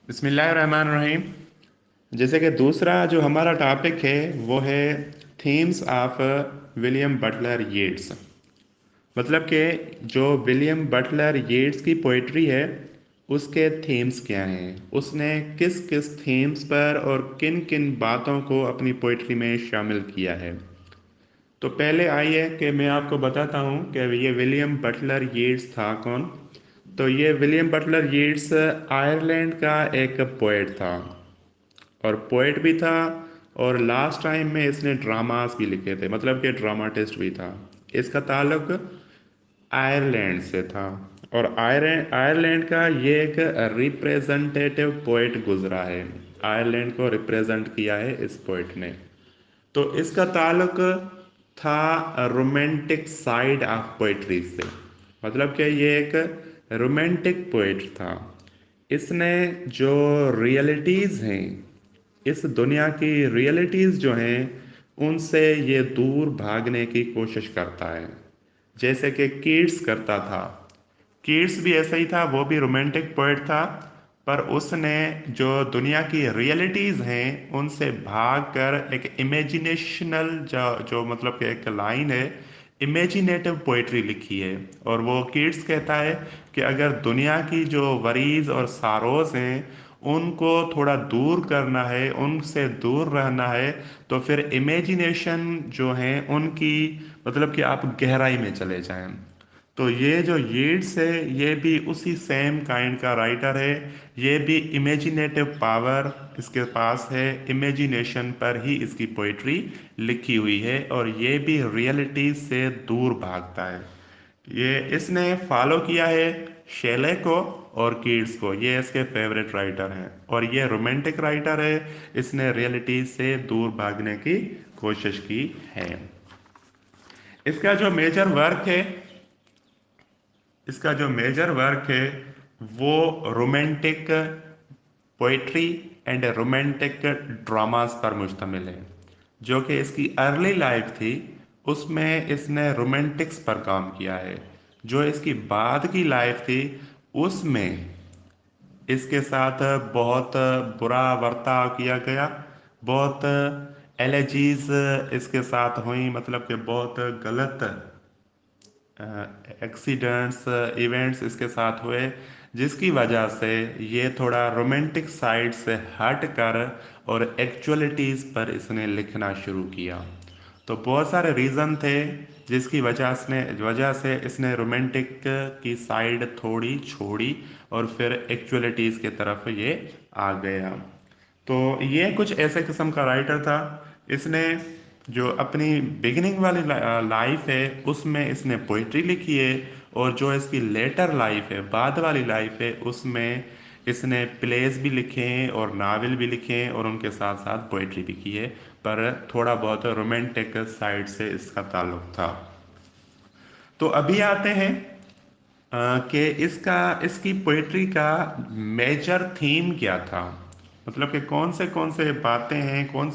बिस्मिल्लाहिर्रहमानिर्रहीम। जैसे कि दूसरा जो हमारा टॉपिक है वो है themes of William Butler Yeats. मतलब कि जो विलियम बटलर येट्स की पोइट्री है उसके थीम्स क्या हैं, उसने किस किस थीम्स पर और किन किन बातों को अपनी पोइट्री में शामिल किया है। तो पहले आइए कि मैं आपको बताता हूँ कि ये विलियम बटलर येट्स था कौन। तो ये विलियम बटलर येट्स आयरलैंड का एक पोएट था और पोएट भी था, और लास्ट टाइम में इसने ड्रामास भी लिखे थे, मतलब कि ड्रामाटिस्ट भी था। इसका ताल्लुक आयरलैंड से था और आयरलैंड का ये एक रिप्रेजेंटेटिव पोएट गुजरा है। आयरलैंड को रिप्रेजेंट किया है इस पोएट ने। तो इसका ताल्लुक था रोमांटिक साइड ऑफ पोइट्री से, मतलब कि ये एक रोमांटिक पोइट था। इसने जो रियलिटीज़ हैं, इस दुनिया की रियलिटीज़ जो हैं, उनसे ये दूर भागने की कोशिश करता है, जैसे कि कीट्स करता था। कीट्स भी ऐसा ही था, वो भी रोमांटिक पोएट था, पर उसने जो दुनिया की रियलिटीज़ हैं उनसे भाग कर एक इमेजिनेशनल जो मतलब कि एक लाइन है, इमेजिनेटिव पोइट्री लिखी है। और वो कीट्स कहता है कि अगर दुनिया की जो वरीज और सारोज हैं उनको थोड़ा दूर करना है, उनसे दूर रहना है, तो फिर इमेजिनेशन जो है उनकी, मतलब कि आप गहराई में चले जाएं। तो ये जो यीट्स है ये भी उसी सेम काइंड का राइटर है। ये भी इमेजिनेटिव पावर इसके पास है, इमेजिनेशन पर ही इसकी पोइट्री लिखी हुई है, और ये भी रियलिटी से दूर भागता है। ये इसने फॉलो किया है शेले को और कीट्स को, ये इसके फेवरेट राइटर हैं, और ये रोमांटिक राइटर है। इसने रियलिटी से दूर भागने की कोशिश की है। इसका जो मेजर वर्क है इसका जो मेजर वर्क है वो romantic poetry and romantic dramas पर मुश्तमिल है। जो कि इसकी अर्ली लाइफ थी उसमें इसने रोमांटिक्स पर काम किया है। जो इसकी बाद की लाइफ थी उसमें इसके साथ बहुत बुरा बर्ताव किया गया, बहुत एलर्जीज इसके साथ हुई, मतलब कि बहुत गलत एक्सीडेंट्स इवेंट्स इसके साथ हुए, जिसकी वजह से ये थोड़ा रोमांटिक साइड से हट कर और एक्चुअलिटीज़ पर इसने लिखना शुरू किया। तो बहुत सारे रीज़न थे जिसकी वजह से इसने रोमांटिक की साइड थोड़ी छोड़ी और फिर एक्चुअलिटीज़ की तरफ ये आ गया। तो ये कुछ ऐसे किस्म का राइटर था। इसने जो अपनी बिगिनिंग वाली लाइफ है उसमें इसने पोइट्री लिखी है, और जो इसकी लेटर लाइफ है, बाद वाली लाइफ है, उसमें इसने प्लेस भी लिखे हैं और नावल भी लिखे हैं और उनके साथ साथ पोइट्री भी की है। पर थोड़ा बहुत रोमांटिक साइड से इसका ताल्लुक था। तो अभी आते हैं कि इसकी पोइट्री का मेजर थीम क्या था। मतलब कि कौन से बातें हैं, कौन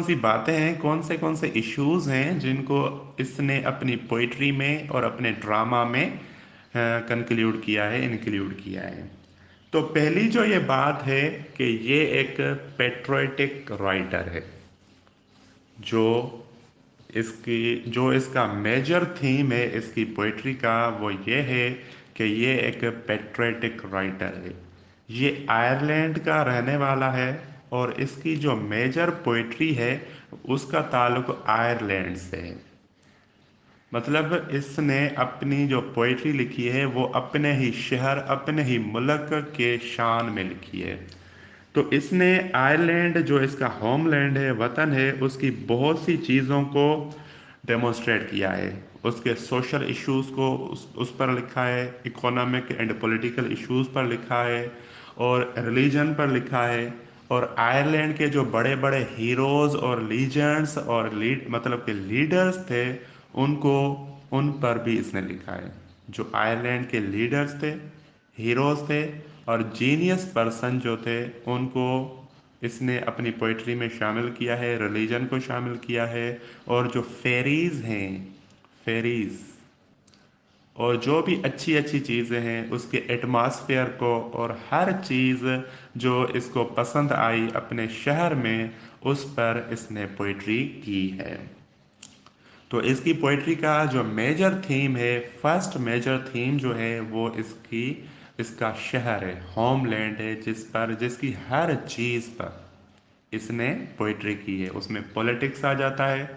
सी बातें हैं, कौन से इश्यूज हैं जिनको इसने अपनी पोइट्री में और अपने ड्रामा में कंक्लूड किया है, इंक्लूड किया है। तो पहली जो ये बात है कि ये एक पेट्रोटिक राइटर है। जो जो इसका मेजर थीम है इसकी पोइट्री का वो ये है कि ये एक पेट्रियटिक राइटर है। ये आयरलैंड का रहने वाला है, और इसकी जो मेजर पोइट्री है उसका ताल्लुक आयरलैंड से है। मतलब इसने अपनी जो पोइट्री लिखी है वो अपने ही शहर, अपने ही मुल्क के शान में लिखी है। तो इसने आयरलैंड जो इसका होमलैंड है, वतन है, उसकी बहुत सी चीज़ों को डेमोन्स्ट्रेट किया है। उसके सोशल इश्यूज को उस पर लिखा है, इकोनॉमिक एंड पॉलिटिकल इश्यूज पर लिखा है, और रिलीजन पर लिखा है। और आयरलैंड के जो बड़े बड़े हीरोज और लीजेंड्स और मतलब के लीडर्स थे, उनको उन पर भी इसने लिखा है। जो आयरलैंड के लीडर्स थे, हीरोज थे और जीनियस पर्सन जो थे, उनको इसने अपनी पोइट्री में शामिल किया है, रिलीजन को शामिल किया है। और जो फेरीज हैं, फेरीज और जो भी अच्छी अच्छी चीज़ें हैं उसके एटमॉस्फेयर को और हर चीज़ जो इसको पसंद आई अपने शहर में, उस पर इसने पोइट्री की है। तो इसकी पोइट्री का जो मेजर थीम है, फर्स्ट मेजर थीम जो है वो इसका शहर है, होमलैंड है, जिसकी हर चीज़ पर इसने पोइट्री की है। उसमें पॉलिटिक्स आ जाता है,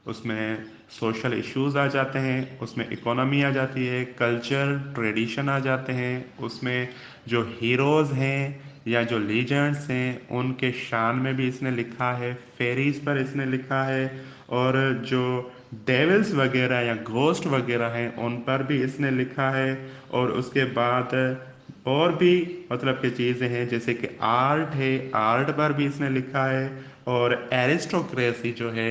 उसमें सोशल इश्यूज आ जाते हैं, उसमें इकोनॉमी आ जाती है, कल्चर ट्रेडिशन आ जाते हैं, उसमें जो हीरोज़ हैं या जो लीजेंड्स हैं उनके शान में भी इसने लिखा है, फेरीज पर इसने लिखा है, और जो डेविल्स वगैरह या घोस्ट वगैरह हैं उन पर भी इसने लिखा है। और उसके बाद और भी मतलब की चीज़ें हैं, जैसे कि आर्ट है, आर्ट पर भी इसने लिखा है। और एरिस्टोक्रेसी जो है,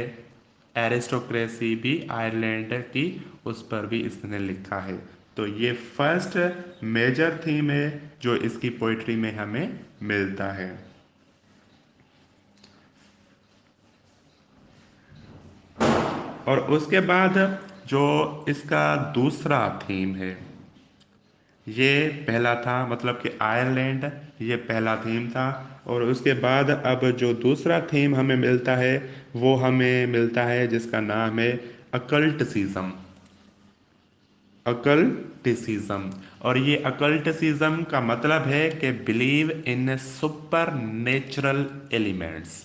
एरिस्टोक्रेसी भी आयरलैंड की, उस पर भी इसने लिखा है। तो ये फर्स्ट मेजर थीम है जो इसकी पोइट्री में हमें मिलता है। और उसके बाद जो इसका दूसरा थीम है, ये पहला था, मतलब कि आयरलैंड, ये पहला थीम था। और उसके बाद अब जो दूसरा थीम हमें मिलता है वो हमें मिलता है जिसका नाम है अकल्टसिज्म। अकल्टिसिज्म। और ये अकल्टिसिज्म का मतलब है कि believe in super natural elements.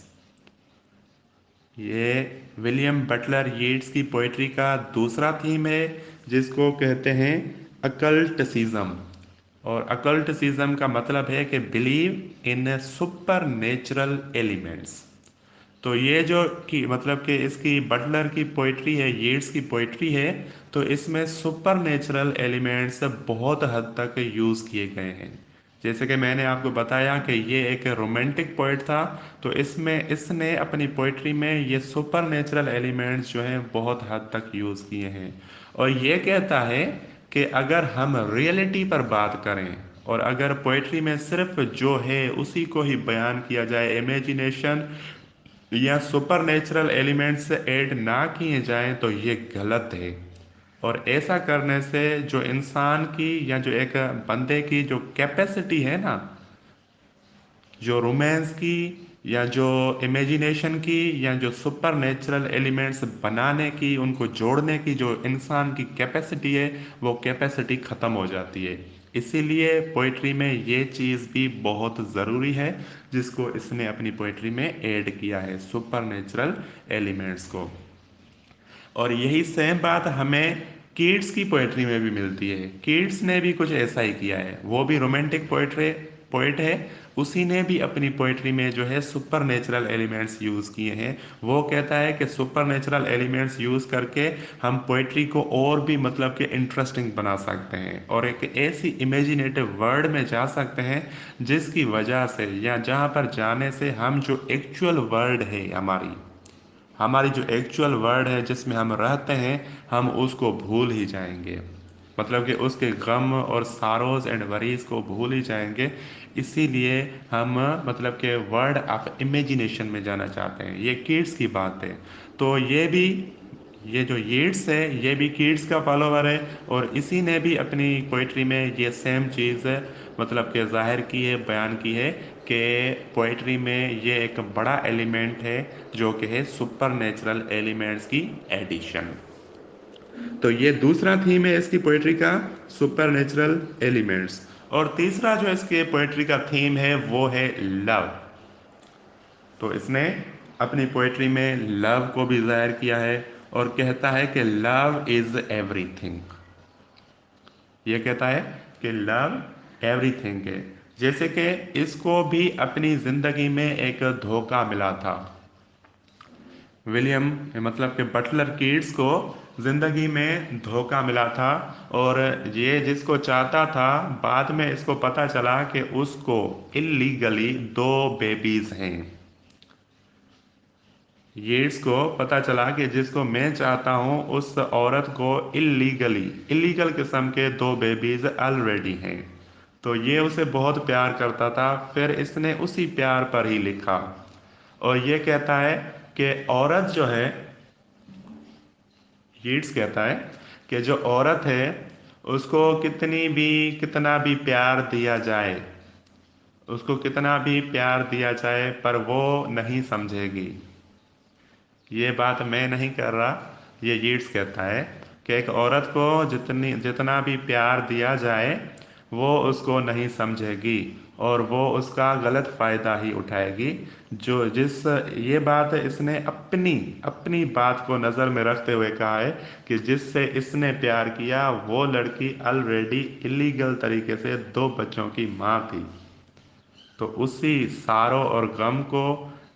ये विलियम बटलर येट्स की पोइट्री का दूसरा थीम है जिसको कहते हैं अकल्टसिज्म। और अकल्टसिज्म का मतलब है कि believe in super natural elements. तो ये जो कि मतलब कि इसकी बटलर की पोइट्री है, येट्स की पोइट्री है, तो इसमें सुपर नेचुरल एलिमेंट्स बहुत हद तक यूज़ किए गए हैं। जैसे कि मैंने आपको बताया कि ये एक रोमांटिक पोइट था, तो इसमें इसने अपनी पोइट्री में ये सुपर नेचुरल एलिमेंट्स जो हैं बहुत हद तक यूज़ किए हैं। और ये कहता है कि अगर हम रियलिटी पर बात करें और अगर पोइट्री में सिर्फ जो है उसी को ही बयान किया जाए, इमेजिनेशन या सुपर नेचुरल एलिमेंट्स ऐड ना किए जाएं, तो ये गलत है। और ऐसा करने से जो इंसान की या जो एक बंदे की जो कैपेसिटी है ना, जो रोमांस की या जो इमेजिनेशन की या जो सुपर नेचुरल एलिमेंट्स बनाने की, उनको जोड़ने की जो इंसान की कैपेसिटी है, वो कैपेसिटी ख़त्म हो जाती है। इसीलिए पोइट्री में ये चीज़ भी बहुत ज़रूरी है जिसको इसने अपनी पोइट्री में ऐड किया है, सुपर नेचुरल एलिमेंट्स को। और यही सेम बात हमें कीट्स की पोएट्री में भी मिलती है। कीट्स ने भी कुछ ऐसा ही किया है, वो भी रोमांटिक पोएट है। उसी ने भी अपनी पोएट्री में जो है सुपर नेचुरल एलिमेंट्स यूज़ किए हैं। वो कहता है कि सुपर नेचुरल एलिमेंट्स यूज़ करके हम पोएट्री को और भी मतलब कि इंटरेस्टिंग बना सकते हैं और एक ऐसी इमेजिनेटिव वर्ल्ड में जा सकते हैं जिसकी वजह से या जहाँ पर जाने से हम जो एक्चुअल वर्ल्ड है, हमारी हमारी जो एक्चुअल वर्ल्ड है जिसमें हम रहते हैं, हम उसको भूल ही जाएंगे। मतलब कि उसके गम और सारोज एंड वरीज को भूल ही जाएंगे। इसीलिए हम मतलब कि वर्ल्ड ऑफ इमेजिनेशन में जाना चाहते हैं। ये किड्स की बात है। तो ये जो यीट्स है ये भी किड्स का फॉलोवर है, और इसी ने भी अपनी पोइट्री में ये सेम चीज़ मतलब कि जाहिर की है, बयान की है कि पोइट्री में ये एक बड़ा एलिमेंट है जो कि है सुपर नेचुरल एलिमेंट्स की एडिशन। तो ये दूसरा थीम है इसकी पोइट्री का, सुपर नेचुरल एलिमेंट्स। और तीसरा जो इसके पोइट्री का थीम है वो है लव। तो इसने अपनी पोइट्री में लव को भी जाहिर किया है और कहता है कि लव इज एवरीथिंग। ये कहता है कि लव एवरीथिंग है। जैसे कि इसको भी अपनी जिंदगी में एक धोखा मिला था। विलियम मतलब कि बटलर कीट्स को जिंदगी में धोखा मिला था, और ये जिसको चाहता था, बाद में इसको पता चला कि उसको इलीगली दो बेबीज हैं। येट्स को पता चला कि जिसको मैं चाहता हूँ उस औरत को इलीगल किस्म के दो बेबीज ऑलरेडी हैं। तो ये उसे बहुत प्यार करता था, फिर इसने उसी प्यार पर ही लिखा। और ये कहता है कि औरत जो है, येट्स कहता है कि जो औरत है उसको कितना भी प्यार दिया जाए, उसको कितना भी प्यार दिया जाए पर वो नहीं समझेगी। ये बात मैं नहीं कर रहा, ये यीट्स कहता है कि एक औरत को जितना भी प्यार दिया जाए वो उसको नहीं समझेगी और वो उसका गलत फ़ायदा ही उठाएगी। जो जिस ये बात इसने अपनी अपनी बात को नज़र में रखते हुए कहा है कि जिससे इसने प्यार किया वो लड़की ऑलरेडी इलीगल तरीके से 2 बच्चों की माँ थी। तो उसी सारों और गम को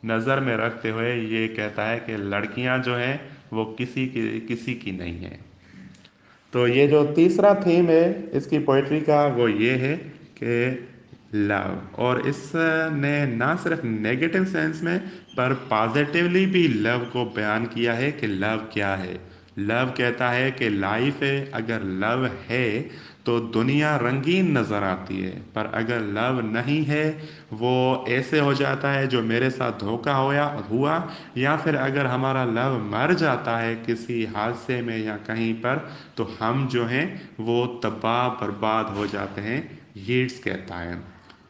नज़र में रखते हुए ये कहता है कि लड़कियां जो हैं वो किसी की नहीं है। तो ये जो तीसरा थीम है इसकी पोइट्री का वो ये है कि लव, और इसने ना सिर्फ नेगेटिव सेंस में पर पॉजिटिवली भी लव को बयान किया है कि लव क्या है। लव कहता है कि लाइफ है, अगर लव है तो दुनिया रंगीन नज़र आती है, पर अगर लव नहीं है वो ऐसे हो जाता है जो मेरे साथ धोखा हुआ, या फिर अगर हमारा लव मर जाता है किसी हादसे में या कहीं पर तो हम जो हैं वो तबाह बर्बाद हो जाते हैं, यीट्स कहता है।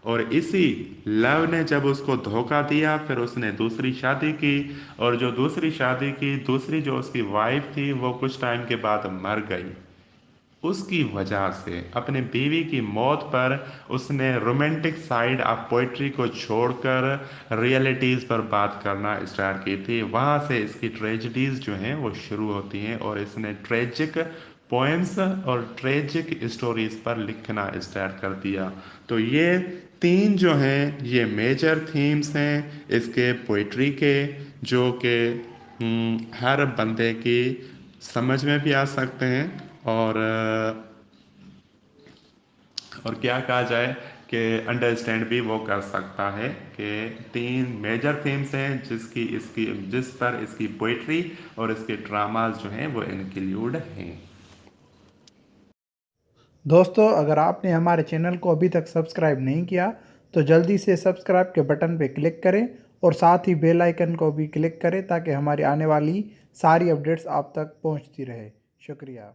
और इसी लव ने जब उसको धोखा दिया फिर उसने दूसरी शादी की, और जो दूसरी शादी की दूसरी जो उसकी वाइफ थी वो कुछ टाइम के बाद मर गई। उसकी वजह से अपने बीवी की मौत पर उसने रोमांटिक साइड ऑफ पोइट्री को छोड़कर रियलिटीज़ पर बात करना स्टार्ट की थी। वहाँ से इसकी ट्रेजिडीज़ जो हैं वो शुरू होती हैं और इसने ट्रेजिक पोएम्स और ट्रेजिक स्टोरीज पर लिखना स्टार्ट कर दिया। तो ये तीन जो हैं ये मेजर थीम्स हैं इसके पोइट्री के, जो कि हर बंदे की समझ में भी आ सकते हैं। और और क्या कहा जाए कि अंडरस्टैंड भी वो कर सकता है कि तीन मेजर थीम्स हैं जिस पर इसकी पोइट्री और इसके ड्रामास जो हैं वो इंक्लूड हैं। दोस्तों, अगर आपने हमारे चैनल को अभी तक सब्सक्राइब नहीं किया तो जल्दी से सब्सक्राइब के बटन पर क्लिक करें और साथ ही बेल आइकन को भी क्लिक करें ताकि हमारी आने वाली सारी अपडेट्स आप तक पहुंचती रहे। शुक्रिया।